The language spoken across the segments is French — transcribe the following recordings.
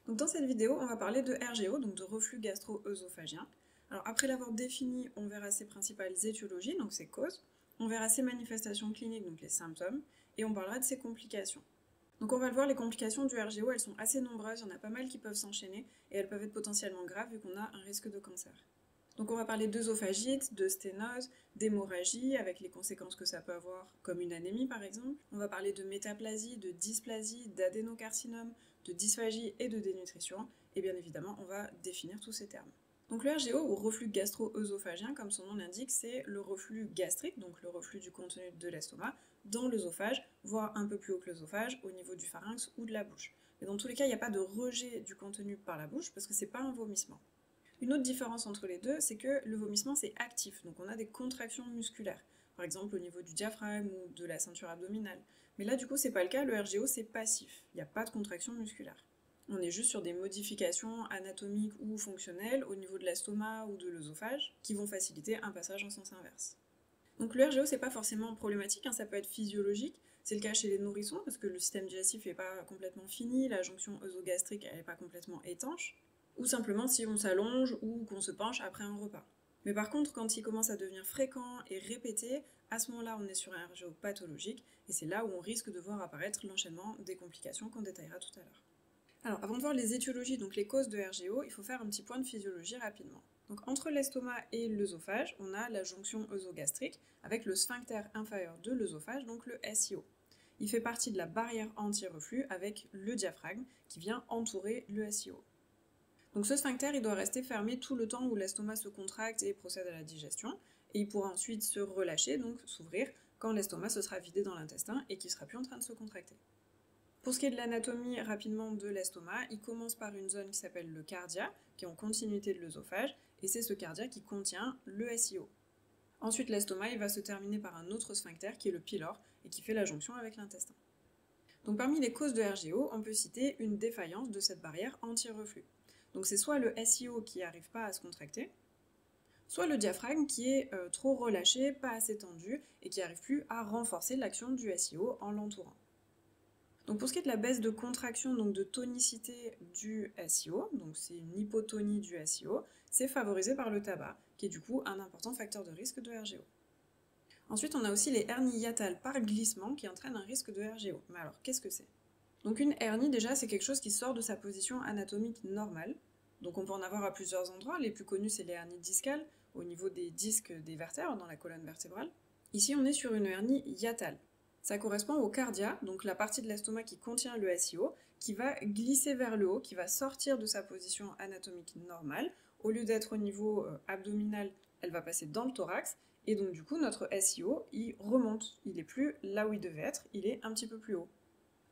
Donc dans cette vidéo, on va parler de RGO, donc de reflux gastro-œsophagien. Alors après l'avoir défini, on verra ses principales étiologies, donc ses causes, on verra ses manifestations cliniques, donc les symptômes, et on parlera de ses complications. Donc on va le voir, les complications du RGO, elles sont assez nombreuses, il y en a pas mal qui peuvent s'enchaîner, et elles peuvent être potentiellement graves vu qu'on a un risque de cancer. Donc on va parler d'œsophagite, de sténose, d'hémorragie, avec les conséquences que ça peut avoir, comme une anémie par exemple. On va parler de métaplasie, de dysplasie, d'adénocarcinome, de dysphagie et de dénutrition. Et bien évidemment, on va définir tous ces termes. Donc le RGO, ou reflux gastro-œsophagien, comme son nom l'indique, c'est le reflux gastrique, donc le reflux du contenu de l'estomac, dans l'œsophage, voire un peu plus haut que l'œsophage, au niveau du pharynx ou de la bouche. Et dans tous les cas, il n'y a pas de rejet du contenu par la bouche, parce que c'est pas un vomissement. Une autre différence entre les deux, c'est que le vomissement c'est actif, donc on a des contractions musculaires, par exemple au niveau du diaphragme ou de la ceinture abdominale. Mais là du coup c'est pas le cas, le RGO c'est passif, il n'y a pas de contraction musculaire. On est juste sur des modifications anatomiques ou fonctionnelles au niveau de l'estomac ou de l'œsophage qui vont faciliter un passage en sens inverse. Donc le RGO c'est pas forcément problématique, ça peut être physiologique, c'est le cas chez les nourrissons parce que le système digestif n'est pas complètement fini, la jonction œsogastrique elle n'est pas complètement étanche, ou simplement si on s'allonge ou qu'on se penche après un repas. Mais par contre, quand il commence à devenir fréquent et répété, à ce moment-là, on est sur un RGO pathologique, et c'est là où on risque de voir apparaître l'enchaînement des complications qu'on détaillera tout à l'heure. Alors, avant de voir les étiologies, donc les causes de RGO, il faut faire un petit point de physiologie rapidement. Donc, entre l'estomac et l'œsophage, on a la jonction œsogastrique avec le sphincter inférieur de l'œsophage, donc le SIO. Il fait partie de la barrière anti-reflux avec le diaphragme qui vient entourer le SIO. Donc ce sphincter, il doit rester fermé tout le temps où l'estomac se contracte et procède à la digestion, et il pourra ensuite se relâcher, donc s'ouvrir, quand l'estomac se sera vidé dans l'intestin et qu'il ne sera plus en train de se contracter. Pour ce qui est de l'anatomie rapidement de l'estomac, il commence par une zone qui s'appelle le cardia, qui est en continuité de l'œsophage, et c'est ce cardia qui contient le SIO. Ensuite, l'estomac il va se terminer par un autre sphincter qui est le pylore et qui fait la jonction avec l'intestin. Donc parmi les causes de RGO, on peut citer une défaillance de cette barrière anti-reflux. Donc c'est soit le SIO qui n'arrive pas à se contracter, soit le diaphragme qui est trop relâché, pas assez tendu, et qui n'arrive plus à renforcer l'action du SIO en l'entourant. Donc pour ce qui est de la baisse de contraction, donc de tonicité du SIO, donc c'est une hypotonie du SIO, c'est favorisé par le tabac, qui est du coup un important facteur de risque de RGO. Ensuite, on a aussi les hernies hiatales par glissement qui entraînent un risque de RGO. Mais alors, qu'est-ce que c'est ? Donc une hernie, déjà, c'est quelque chose qui sort de sa position anatomique normale. Donc on peut en avoir à plusieurs endroits. Les plus connus, c'est les hernies discales, au niveau des disques des vertèbres, dans la colonne vertébrale. Ici, on est sur une hernie hiatale. Ça correspond au cardia, donc la partie de l'estomac qui contient le SIO, qui va glisser vers le haut, qui va sortir de sa position anatomique normale. Au lieu d'être au niveau abdominal, elle va passer dans le thorax. Et donc du coup, notre SIO, il remonte. Il n'est plus là où il devait être, il est un petit peu plus haut.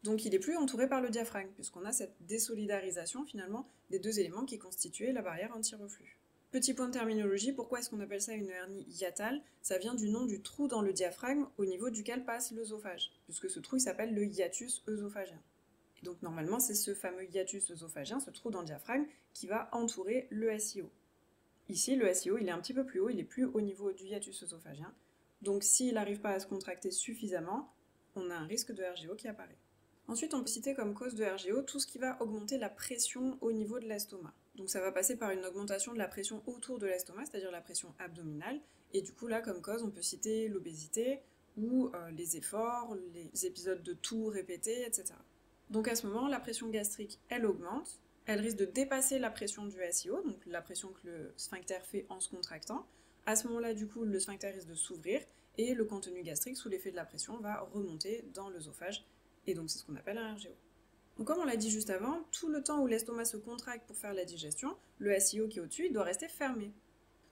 Donc il n'est plus entouré par le diaphragme, puisqu'on a cette désolidarisation finalement des deux éléments qui constituaient la barrière anti-reflux. Petit point de terminologie, pourquoi est-ce qu'on appelle ça une hernie hiatale ? Ça vient du nom du trou dans le diaphragme au niveau duquel passe l'œsophage, puisque ce trou il s'appelle le hiatus œsophagien. Et donc normalement c'est ce fameux hiatus œsophagien, ce trou dans le diaphragme, qui va entourer le SIO. Ici le SIO il est un petit peu plus haut, il est plus au niveau du hiatus œsophagien, donc s'il n'arrive pas à se contracter suffisamment, on a un risque de RGO qui apparaît. Ensuite, on peut citer comme cause de RGO tout ce qui va augmenter la pression au niveau de l'estomac. Donc ça va passer par une augmentation de la pression autour de l'estomac, c'est-à-dire la pression abdominale. Et du coup, là, comme cause, on peut citer l'obésité ou les efforts, les épisodes de toux répétés, etc. Donc à ce moment, la pression gastrique, elle augmente. Elle risque de dépasser la pression du SIO, donc la pression que le sphincter fait en se contractant. À ce moment-là, du coup, le sphincter risque de s'ouvrir et le contenu gastrique, sous l'effet de la pression, va remonter dans l'œsophage. Et donc c'est ce qu'on appelle un RGO. Donc comme on l'a dit juste avant, tout le temps où l'estomac se contracte pour faire la digestion, le SIO qui est au-dessus, il doit rester fermé.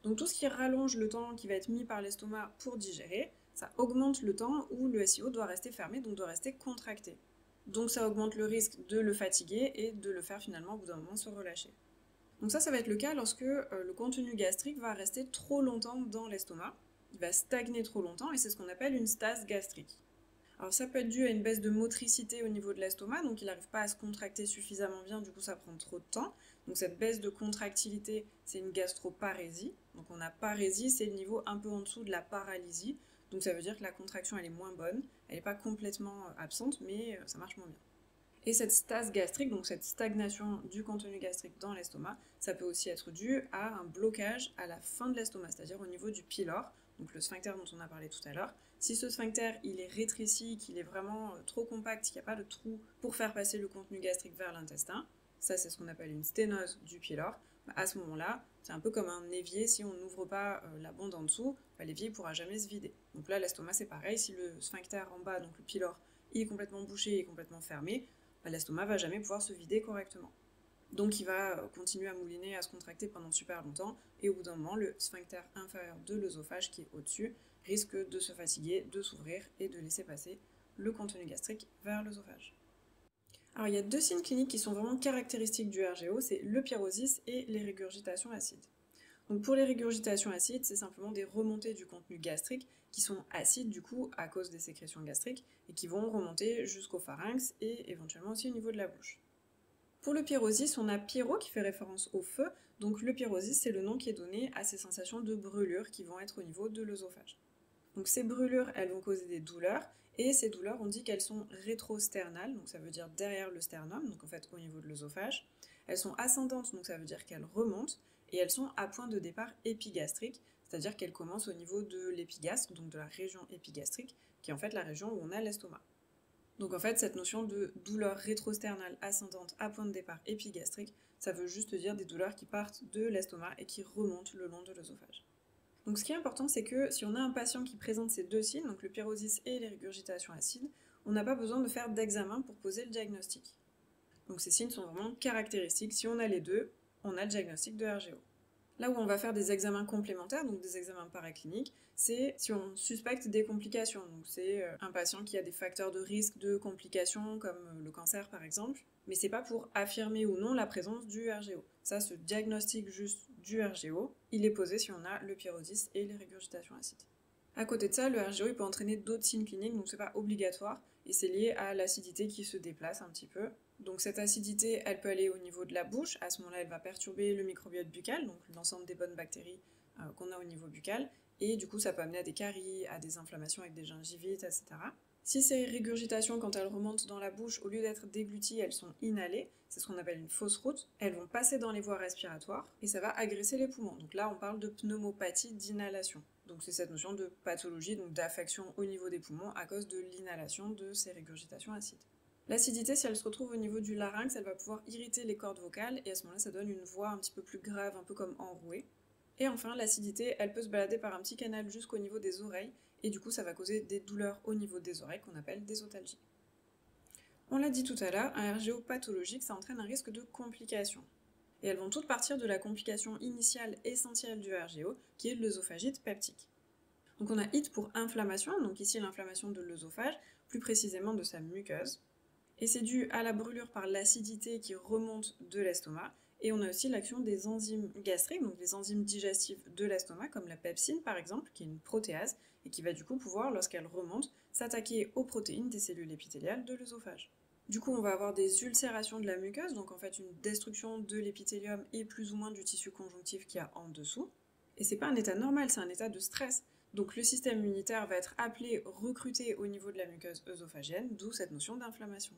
Donc tout ce qui rallonge le temps qui va être mis par l'estomac pour digérer, ça augmente le temps où le SIO doit rester fermé, donc doit rester contracté. Donc ça augmente le risque de le fatiguer et de le faire finalement au bout d'un moment se relâcher. Donc ça va être le cas lorsque le contenu gastrique va rester trop longtemps dans l'estomac, il va stagner trop longtemps et c'est ce qu'on appelle une stase gastrique. Alors ça peut être dû à une baisse de motricité au niveau de l'estomac, donc il n'arrive pas à se contracter suffisamment bien, du coup ça prend trop de temps. Donc cette baisse de contractilité, c'est une gastroparésie. Donc on a parésie, c'est le niveau un peu en dessous de la paralysie. Donc ça veut dire que la contraction elle est moins bonne, elle n'est pas complètement absente, mais ça marche moins bien. Et cette stase gastrique, donc cette stagnation du contenu gastrique dans l'estomac, ça peut aussi être dû à un blocage à la fin de l'estomac, c'est-à-dire au niveau du pylore, donc le sphincter dont on a parlé tout à l'heure. Si ce sphincter il est rétréci, qu'il est vraiment trop compact, qu'il n'y a pas de trou pour faire passer le contenu gastrique vers l'intestin, ça c'est ce qu'on appelle une sténose du pylore, à ce moment-là, c'est un peu comme un évier, si on n'ouvre pas la bande en dessous, l'évier ne pourra jamais se vider. Donc là l'estomac c'est pareil, si le sphincter en bas, donc le pylore, il est complètement bouché et complètement fermé, l'estomac va jamais pouvoir se vider correctement. Donc il va continuer à mouliner, à se contracter pendant super longtemps, et au bout d'un moment, le sphincter inférieur de l'œsophage qui est au-dessus risque de se fatiguer, de s'ouvrir et de laisser passer le contenu gastrique vers l'œsophage. Alors il y a 2 signes cliniques qui sont vraiment caractéristiques du RGO, c'est le pyrosis et les régurgitations acides. Donc pour les régurgitations acides, c'est simplement des remontées du contenu gastrique qui sont acides du coup à cause des sécrétions gastriques et qui vont remonter jusqu'au pharynx et éventuellement aussi au niveau de la bouche. Pour le pyrosis, on a pyro qui fait référence au feu, donc le pyrosis c'est le nom qui est donné à ces sensations de brûlure qui vont être au niveau de l'œsophage. Donc ces brûlures, elles vont causer des douleurs, et ces douleurs, on dit qu'elles sont rétrosternales, donc ça veut dire derrière le sternum, donc en fait au niveau de l'œsophage. Elles sont ascendantes, donc ça veut dire qu'elles remontent, et elles sont à point de départ épigastrique, c'est-à-dire qu'elles commencent au niveau de l'épigastre, donc de la région épigastrique, qui est en fait la région où on a l'estomac. Donc en fait, cette notion de douleur rétrosternale ascendante à point de départ épigastrique, ça veut juste dire des douleurs qui partent de l'estomac et qui remontent le long de l'œsophage. Donc ce qui est important, c'est que si on a un patient qui présente ces 2 signes, donc le pyrosis et les régurgitations acides, on n'a pas besoin de faire d'examen pour poser le diagnostic. Donc ces signes sont vraiment caractéristiques. Si on a les 2, on a le diagnostic de RGO. Là où on va faire des examens complémentaires, donc des examens paracliniques, c'est si on suspecte des complications. Donc c'est un patient qui a des facteurs de risque de complications comme le cancer par exemple, mais c'est pas pour affirmer ou non la présence du RGO. Ça, ce diagnostic juste du RGO, il est posé si on a le pyrosis et les régurgitations acides. À côté de ça, le RGO il peut entraîner d'autres signes cliniques, donc c'est pas obligatoire, et c'est lié à l'acidité qui se déplace un petit peu. Donc cette acidité, elle peut aller au niveau de la bouche, à ce moment-là elle va perturber le microbiote buccal, donc l'ensemble des bonnes bactéries qu'on a au niveau buccal, et du coup ça peut amener à des caries, à des inflammations avec des gingivites, etc. Si ces régurgitations, quand elles remontent dans la bouche, au lieu d'être dégluties, elles sont inhalées, c'est ce qu'on appelle une fausse route, elles vont passer dans les voies respiratoires, et ça va agresser les poumons. Donc là on parle de pneumopathie d'inhalation. Donc c'est cette notion de pathologie, donc d'affection au niveau des poumons à cause de l'inhalation de ces régurgitations acides. L'acidité, si elle se retrouve au niveau du larynx, elle va pouvoir irriter les cordes vocales et à ce moment-là, ça donne une voix un petit peu plus grave, un peu comme enrouée. Et enfin, l'acidité, elle peut se balader par un petit canal jusqu'au niveau des oreilles et du coup, ça va causer des douleurs au niveau des oreilles qu'on appelle des otalgies. On l'a dit tout à l'heure, un RGO pathologique, ça entraîne un risque de complications. Et elles vont toutes partir de la complication initiale essentielle du RGO, qui est l'œsophagite peptique. Donc on a IT pour inflammation, donc ici l'inflammation de l'œsophage, plus précisément de sa muqueuse. Et c'est dû à la brûlure par l'acidité qui remonte de l'estomac. Et on a aussi l'action des enzymes gastriques, donc les enzymes digestives de l'estomac, comme la pepsine par exemple, qui est une protéase, et qui va du coup pouvoir, lorsqu'elle remonte, s'attaquer aux protéines des cellules épithéliales de l'œsophage. Du coup, on va avoir des ulcérations de la muqueuse, donc en fait une destruction de l'épithélium et plus ou moins du tissu conjonctif qu'il y a en dessous. Et c'est pas un état normal, c'est un état de stress. Donc le système immunitaire va être appelé, recruté au niveau de la muqueuse œsophagienne, d'où cette notion d'inflammation.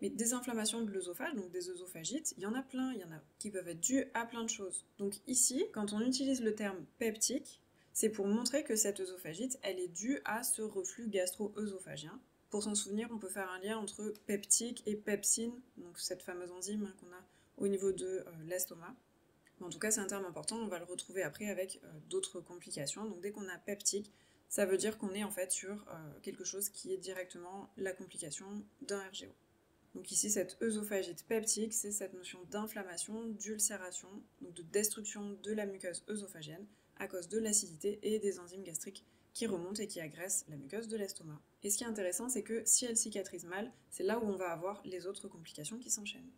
Mais des inflammations de l'œsophage, donc des œsophagites, il y en a plein, il y en a qui peuvent être dues à plein de choses. Donc ici, quand on utilise le terme peptique, c'est pour montrer que cette œsophagite, elle est due à ce reflux gastro-œsophagien. Pour s'en souvenir, on peut faire un lien entre peptique et pepsine, donc cette fameuse enzyme qu'on a au niveau de l'estomac. Mais en tout cas, c'est un terme important, on va le retrouver après avec d'autres complications. Donc dès qu'on a peptique, ça veut dire qu'on est en fait sur quelque chose qui est directement la complication d'un RGO. Donc ici, cette œsophagite peptique, c'est cette notion d'inflammation, d'ulcération, donc de destruction de la muqueuse œsophagienne à cause de l'acidité et des enzymes gastriques qui remontent et qui agressent la muqueuse de l'estomac. Et ce qui est intéressant, c'est que si elle cicatrise mal, c'est là où on va avoir les autres complications qui s'enchaînent.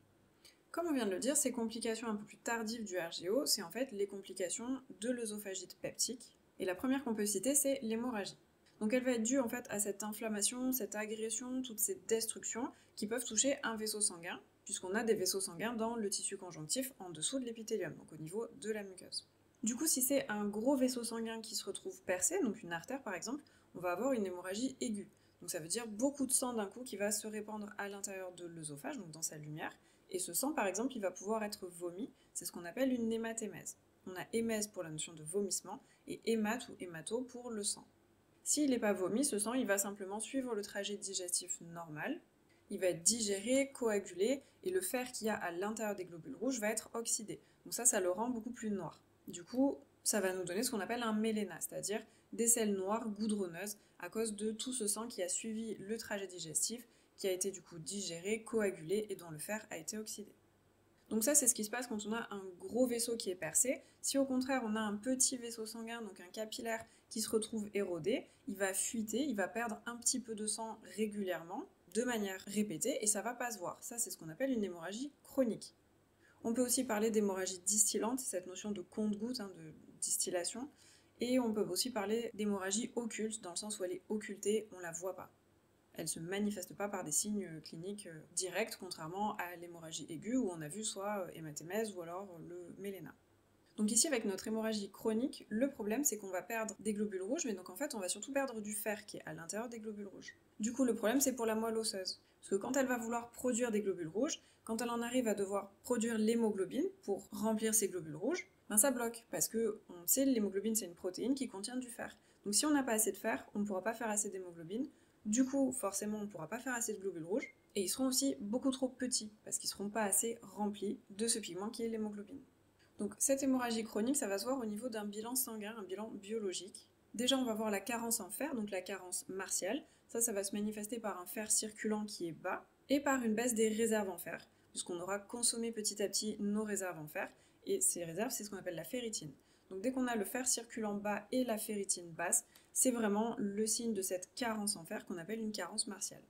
Comme on vient de le dire, ces complications un peu plus tardives du RGO, c'est en fait les complications de l'œsophagite peptique. Et la première qu'on peut citer, c'est l'hémorragie. Donc elle va être due en fait à cette inflammation, cette agression, toutes ces destructions qui peuvent toucher un vaisseau sanguin, puisqu'on a des vaisseaux sanguins dans le tissu conjonctif en dessous de l'épithélium, donc au niveau de la muqueuse. Du coup, si c'est un gros vaisseau sanguin qui se retrouve percé, donc une artère par exemple, on va avoir une hémorragie aiguë. Donc ça veut dire beaucoup de sang d'un coup qui va se répandre à l'intérieur de l'œsophage, donc dans sa lumière, et ce sang par exemple il va pouvoir être vomi, c'est ce qu'on appelle une hématémèse. On a hémèse pour la notion de vomissement et hémate ou hémato pour le sang. S'il n'est pas vomi, ce sang il va simplement suivre le trajet digestif normal, il va être digéré, coagulé, et le fer qu'il y a à l'intérieur des globules rouges va être oxydé. Donc ça le rend beaucoup plus noir. Du coup, ça va nous donner ce qu'on appelle un méléna, c'est-à-dire des selles noires goudronneuses à cause de tout ce sang qui a suivi le trajet digestif, qui a été du coup digéré, coagulé et dont le fer a été oxydé. Donc ça, c'est ce qui se passe quand on a un gros vaisseau qui est percé. Si au contraire, on a un petit vaisseau sanguin, donc un capillaire, qui se retrouve érodé, il va fuiter, il va perdre un petit peu de sang régulièrement, de manière répétée, et ça va pas se voir. Ça, c'est ce qu'on appelle une hémorragie chronique. On peut aussi parler d'hémorragie distillante, c'est cette notion de compte-goutte, de distillation. Et on peut aussi parler d'hémorragie occulte, dans le sens où elle est occultée, on la voit pas. Elle ne se manifeste pas par des signes cliniques directs, contrairement à l'hémorragie aiguë, où on a vu soit hématémèse ou alors le méléna. Donc ici, avec notre hémorragie chronique, le problème c'est qu'on va perdre des globules rouges, mais donc en fait on va surtout perdre du fer qui est à l'intérieur des globules rouges. Du coup, le problème c'est pour la moelle osseuse. Parce que quand elle va vouloir produire des globules rouges, quand elle en arrive à devoir produire l'hémoglobine pour remplir ces globules rouges, ben ça bloque. Parce que on sait, l'hémoglobine c'est une protéine qui contient du fer. Donc si on n'a pas assez de fer, on ne pourra pas faire assez d'hémoglobine. Du coup, forcément, on ne pourra pas faire assez de globules rouges. Et ils seront aussi beaucoup trop petits, parce qu'ils ne seront pas assez remplis de ce pigment qui est l'hémoglobine. Donc cette hémorragie chronique, ça va se voir au niveau d'un bilan sanguin, un bilan biologique. Déjà, on va voir la carence en fer, donc la carence martiale. Ça va se manifester par un fer circulant qui est bas, et par une baisse des réserves en fer, puisqu'on aura consommé petit à petit nos réserves en fer, et ces réserves, c'est ce qu'on appelle la ferritine. Donc dès qu'on a le fer circulant bas et la ferritine basse, c'est vraiment le signe de cette carence en fer qu'on appelle une carence martiale.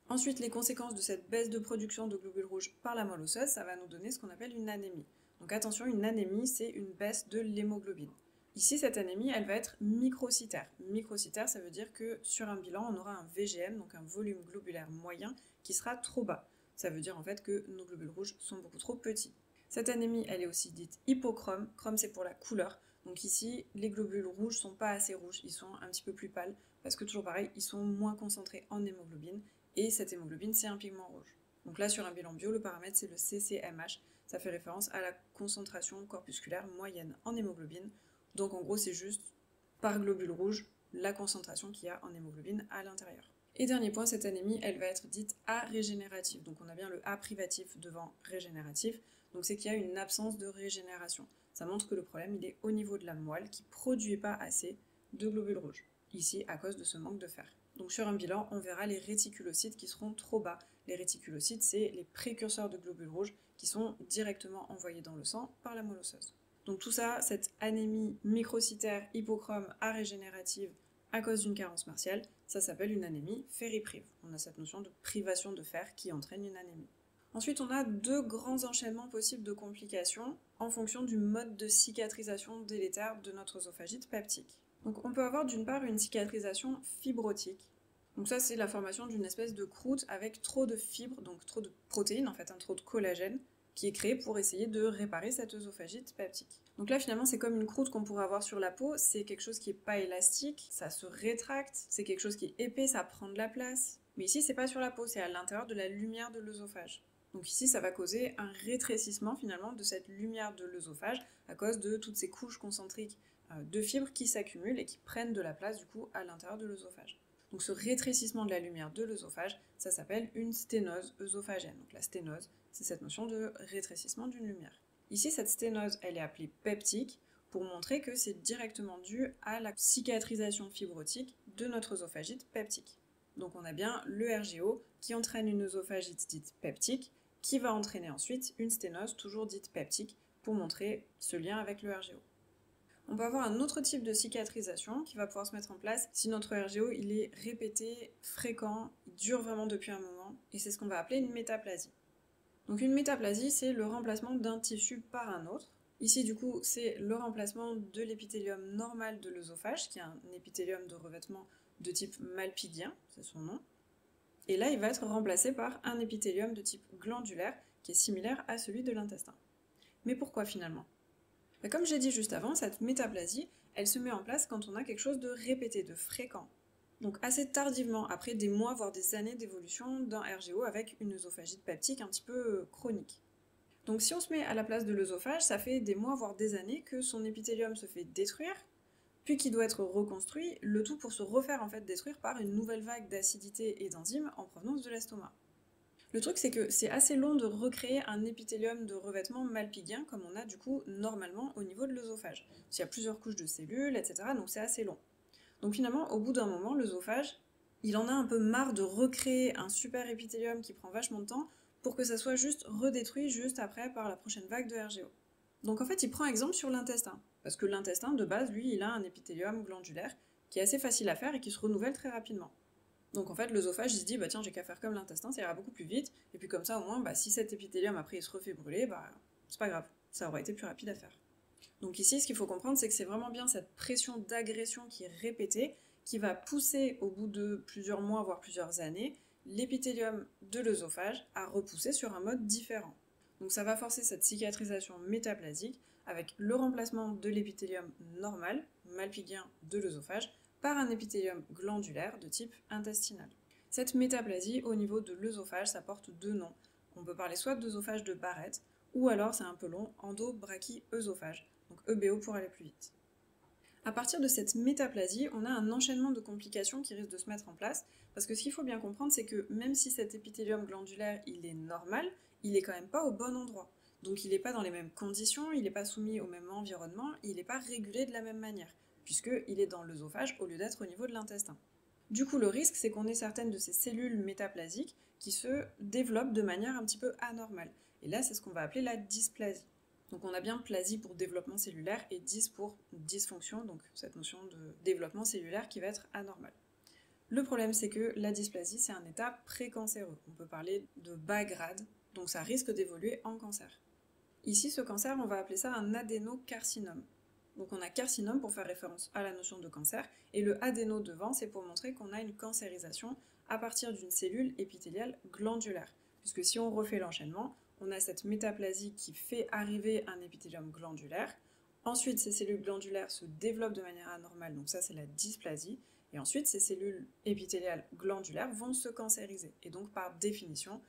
Ensuite, les conséquences de cette baisse de production de globules rouges par la moelle osseuse, ça va nous donner ce qu'on appelle une anémie. Donc attention, une anémie, c'est une baisse de l'hémoglobine. Ici, cette anémie, elle va être microcytaire. Microcytaire, ça veut dire que sur un bilan, on aura un VGM, donc un volume globulaire moyen, qui sera trop bas. Ça veut dire en fait que nos globules rouges sont beaucoup trop petits. Cette anémie, elle est aussi dite hypochrome. Chrome, c'est pour la couleur. Donc ici, les globules rouges sont pas assez rouges, ils sont un petit peu plus pâles, parce que toujours pareil, ils sont moins concentrés en hémoglobine, et cette hémoglobine, c'est un pigment rouge. Donc là, sur un bilan bio, le paramètre, c'est le CCMH. Ça fait référence à la concentration corpusculaire moyenne en hémoglobine. Donc en gros, c'est juste, par globule rouge, la concentration qu'il y a en hémoglobine à l'intérieur. Et dernier point, cette anémie, elle va être dite arégénérative. Donc on a bien le A privatif devant régénératif. Donc c'est qu'il y a une absence de régénération. Ça montre que le problème, il est au niveau de la moelle qui ne produit pas assez de globules rouges. Ici, à cause de ce manque de fer. Donc sur un bilan, on verra les réticulocytes qui seront trop bas. Les réticulocytes, c'est les précurseurs de globules rouges qui sont directement envoyés dans le sang par la moelle osseuse. Donc tout ça, cette anémie microcytaire hypochrome arégénérative à cause d'une carence martiale, ça s'appelle une anémie fériprive. On a cette notion de privation de fer qui entraîne une anémie. Ensuite, on a deux grands enchaînements possibles de complications en fonction du mode de cicatrisation délétère de notre œsophagite peptique. Donc on peut avoir d'une part une cicatrisation fibrotique. Donc ça, c'est la formation d'une espèce de croûte avec trop de fibres, donc trop de protéines, en fait, trop de collagène, qui est créé pour essayer de réparer cette œsophagite peptique. Donc là, finalement, c'est comme une croûte qu'on pourrait avoir sur la peau, c'est quelque chose qui n'est pas élastique, ça se rétracte, c'est quelque chose qui est épais, ça prend de la place. Mais ici, c'est pas sur la peau, c'est à l'intérieur de la lumière de l'œsophage. Donc ici, ça va causer un rétrécissement finalement de cette lumière de l'œsophage à cause de toutes ces couches concentriques de fibres qui s'accumulent et qui prennent de la place du coup à l'intérieur de l'œsophage. Donc ce rétrécissement de la lumière de l'œsophage, ça s'appelle une sténose œsophagienne. Donc la sténose, c'est cette notion de rétrécissement d'une lumière. Ici, cette sténose, elle est appelée peptique pour montrer que c'est directement dû à la cicatrisation fibrotique de notre œsophagite peptique. Donc on a bien le RGO qui entraîne une œsophagite dite peptique, qui va entraîner ensuite une sténose toujours dite peptique pour montrer ce lien avec le RGO. On peut avoir un autre type de cicatrisation qui va pouvoir se mettre en place si notre RGO il est répété, fréquent, il dure vraiment depuis un moment, et c'est ce qu'on va appeler une métaplasie. Donc une métaplasie, c'est le remplacement d'un tissu par un autre. Ici, du coup, c'est le remplacement de l'épithélium normal de l'œsophage, qui est un épithélium de revêtement de type malpigien, c'est son nom. Et là, il va être remplacé par un épithélium de type glandulaire, qui est similaire à celui de l'intestin. Mais pourquoi finalement ? Comme j'ai dit juste avant, cette métaplasie, elle se met en place quand on a quelque chose de répété, de fréquent. Donc assez tardivement, après des mois voire des années d'évolution d'un RGO avec une œsophagite peptique un petit peu chronique. Donc si on se met à la place de l'œsophage, ça fait des mois voire des années que son épithélium se fait détruire, puis qu'il doit être reconstruit, le tout pour se refaire en fait détruire par une nouvelle vague d'acidité et d'enzymes en provenance de l'estomac. Le truc c'est que c'est assez long de recréer un épithélium de revêtement malpigien comme on a du coup normalement au niveau de l'œsophage. Il y a plusieurs couches de cellules, etc. donc c'est assez long. Donc finalement, au bout d'un moment, l'œsophage, il en a un peu marre de recréer un super épithélium qui prend vachement de temps pour que ça soit juste redétruit juste après par la prochaine vague de RGO. Donc en fait, il prend exemple sur l'intestin, parce que l'intestin, de base, lui, il a un épithélium glandulaire qui est assez facile à faire et qui se renouvelle très rapidement. Donc en fait, l'œsophage, il se dit, bah tiens, j'ai qu'à faire comme l'intestin, ça ira beaucoup plus vite, et puis comme ça, au moins, bah, si cet épithélium, après, il se refait brûler, bah, c'est pas grave, ça aura été plus rapide à faire. Donc ici, ce qu'il faut comprendre, c'est que c'est vraiment bien cette pression d'agression qui est répétée, qui va pousser au bout de plusieurs mois, voire plusieurs années, l'épithélium de l'œsophage à repousser sur un mode différent. Donc ça va forcer cette cicatrisation métaplasique avec le remplacement de l'épithélium normal, malpigien de l'œsophage, par un épithélium glandulaire de type intestinal. Cette métaplasie au niveau de l'œsophage, ça porte deux noms. On peut parler soit d'œsophage de Barrett, ou alors, c'est un peu long, endobrachyœsophage, donc EBO pour aller plus vite. À partir de cette métaplasie, on a un enchaînement de complications qui risque de se mettre en place, parce que ce qu'il faut bien comprendre, c'est que même si cet épithélium glandulaire, il est normal, il est quand même pas au bon endroit. Donc il n'est pas dans les mêmes conditions, il n'est pas soumis au même environnement, il n'est pas régulé de la même manière, puisqu'il est dans l'œsophage au lieu d'être au niveau de l'intestin. Du coup, le risque, c'est qu'on ait certaines de ces cellules métaplasiques qui se développent de manière un petit peu anormale. Et là, c'est ce qu'on va appeler la dysplasie. Donc on a bien plasie pour développement cellulaire et dys pour dysfonction, donc cette notion de développement cellulaire qui va être anormal. Le problème, c'est que la dysplasie, c'est un état précancéreux. On peut parler de bas grade, donc ça risque d'évoluer en cancer. Ici, ce cancer, on va appeler ça un adénocarcinome. Donc on a carcinome pour faire référence à la notion de cancer, et le adéno devant, c'est pour montrer qu'on a une cancérisation à partir d'une cellule épithéliale glandulaire. Puisque si on refait l'enchaînement, on a cette métaplasie qui fait arriver un épithélium glandulaire. Ensuite, ces cellules glandulaires se développent de manière anormale, donc ça c'est la dysplasie. Et ensuite, ces cellules épithéliales glandulaires vont se cancériser. Et donc par définition,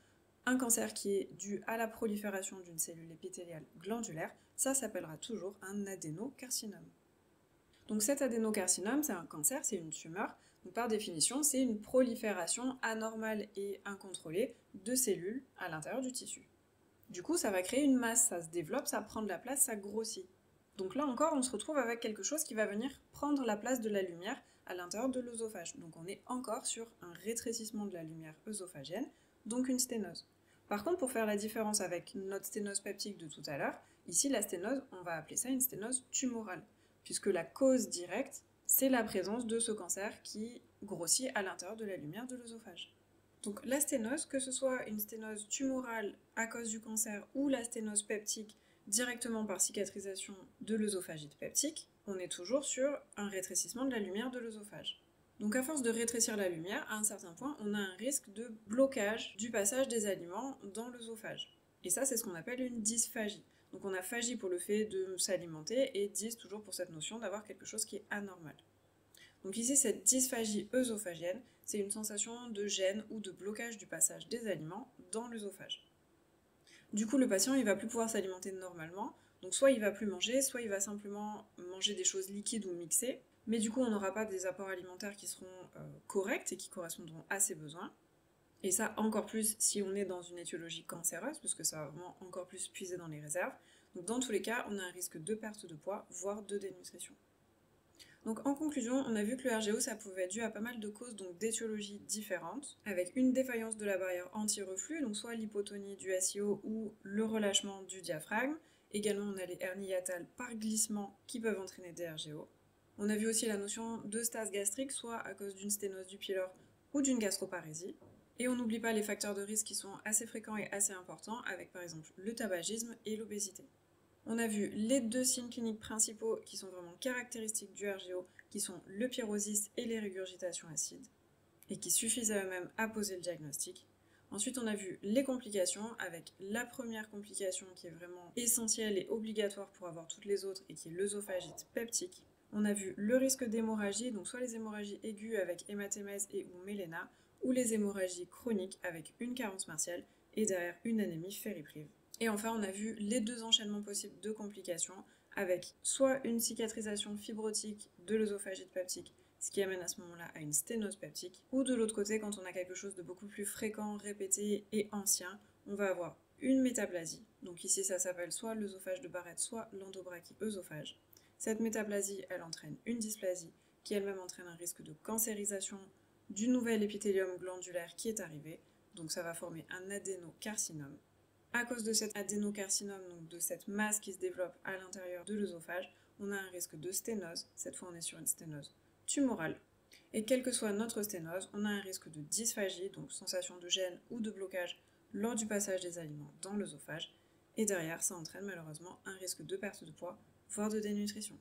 un cancer qui est dû à la prolifération d'une cellule épithéliale glandulaire, ça s'appellera toujours un adénocarcinome. Donc cet adénocarcinome, c'est un cancer, c'est une tumeur. Donc par définition, c'est une prolifération anormale et incontrôlée de cellules à l'intérieur du tissu. Du coup, ça va créer une masse, ça se développe, ça prend de la place, ça grossit. Donc là encore, on se retrouve avec quelque chose qui va venir prendre la place de la lumière à l'intérieur de l'œsophage. Donc on est encore sur un rétrécissement de la lumière œsophagienne, donc une sténose. Par contre, pour faire la différence avec notre sténose peptique de tout à l'heure, ici la sténose, on va appeler ça une sténose tumorale, puisque la cause directe, c'est la présence de ce cancer qui grossit à l'intérieur de la lumière de l'œsophage. Donc la sténose, que ce soit une sténose tumorale à cause du cancer ou la sténose peptique directement par cicatrisation de l'œsophagite peptique, on est toujours sur un rétrécissement de la lumière de l'œsophage. Donc à force de rétrécir la lumière, à un certain point, on a un risque de blocage du passage des aliments dans l'œsophage. Et ça, c'est ce qu'on appelle une dysphagie. Donc on a phagie pour le fait de s'alimenter et dys toujours pour cette notion d'avoir quelque chose qui est anormal. Donc ici, cette dysphagie œsophagienne, c'est une sensation de gêne ou de blocage du passage des aliments dans l'œsophage. Du coup, le patient, il va plus pouvoir s'alimenter normalement, donc soit il va plus manger, soit il va simplement manger des choses liquides ou mixées, mais du coup, on n'aura pas des apports alimentaires qui seront corrects et qui correspondront à ses besoins. Et ça, encore plus si on est dans une étiologie cancéreuse, parce que ça va vraiment encore plus puiser dans les réserves. Donc dans tous les cas, on a un risque de perte de poids, voire de dénutrition. Donc en conclusion, on a vu que le RGO, ça pouvait être dû à pas mal de causes, donc d'étiologies différentes, avec une défaillance de la barrière anti-reflux, donc soit l'hypotonie du SIO ou le relâchement du diaphragme. Également, on a les hernies hiatales par glissement qui peuvent entraîner des RGO. On a vu aussi la notion de stase gastrique, soit à cause d'une sténose du pylore ou d'une gastroparésie. Et on n'oublie pas les facteurs de risque qui sont assez fréquents et assez importants, avec par exemple le tabagisme et l'obésité. On a vu les deux signes cliniques principaux qui sont vraiment caractéristiques du RGO, qui sont le pyrosis et les régurgitations acides, et qui suffisent à eux-mêmes à poser le diagnostic. Ensuite, on a vu les complications, avec la première complication qui est vraiment essentielle et obligatoire pour avoir toutes les autres, et qui est l'œsophagite peptique. on a vu le risque d'hémorragie, donc soit les hémorragies aiguës avec hématémèse et ou méléna, ou les hémorragies chroniques avec une carence martiale et derrière une anémie fériprive. Et enfin, on a vu les deux enchaînements possibles de complications avec soit une cicatrisation fibrotique de l'œsophagite peptique, ce qui amène à ce moment-là à une sténose peptique, ou de l'autre côté, quand on a quelque chose de beaucoup plus fréquent, répété et ancien, on va avoir une métaplasie. Donc ici, ça s'appelle soit l'œsophage de Barrett, soit l'endobrachie œsophage. Cette métaplasie, elle entraîne une dysplasie qui elle-même entraîne un risque de cancérisation du nouvel épithélium glandulaire qui est arrivé, donc ça va former un adénocarcinome. À cause de cet adénocarcinome, donc de cette masse qui se développe à l'intérieur de l'œsophage, on a un risque de sténose, cette fois on est sur une sténose tumorale. Et quelle que soit notre sténose, on a un risque de dysphagie, donc sensation de gêne ou de blocage lors du passage des aliments dans l'œsophage, et derrière ça entraîne malheureusement un risque de perte de poids, voire de dénutrition.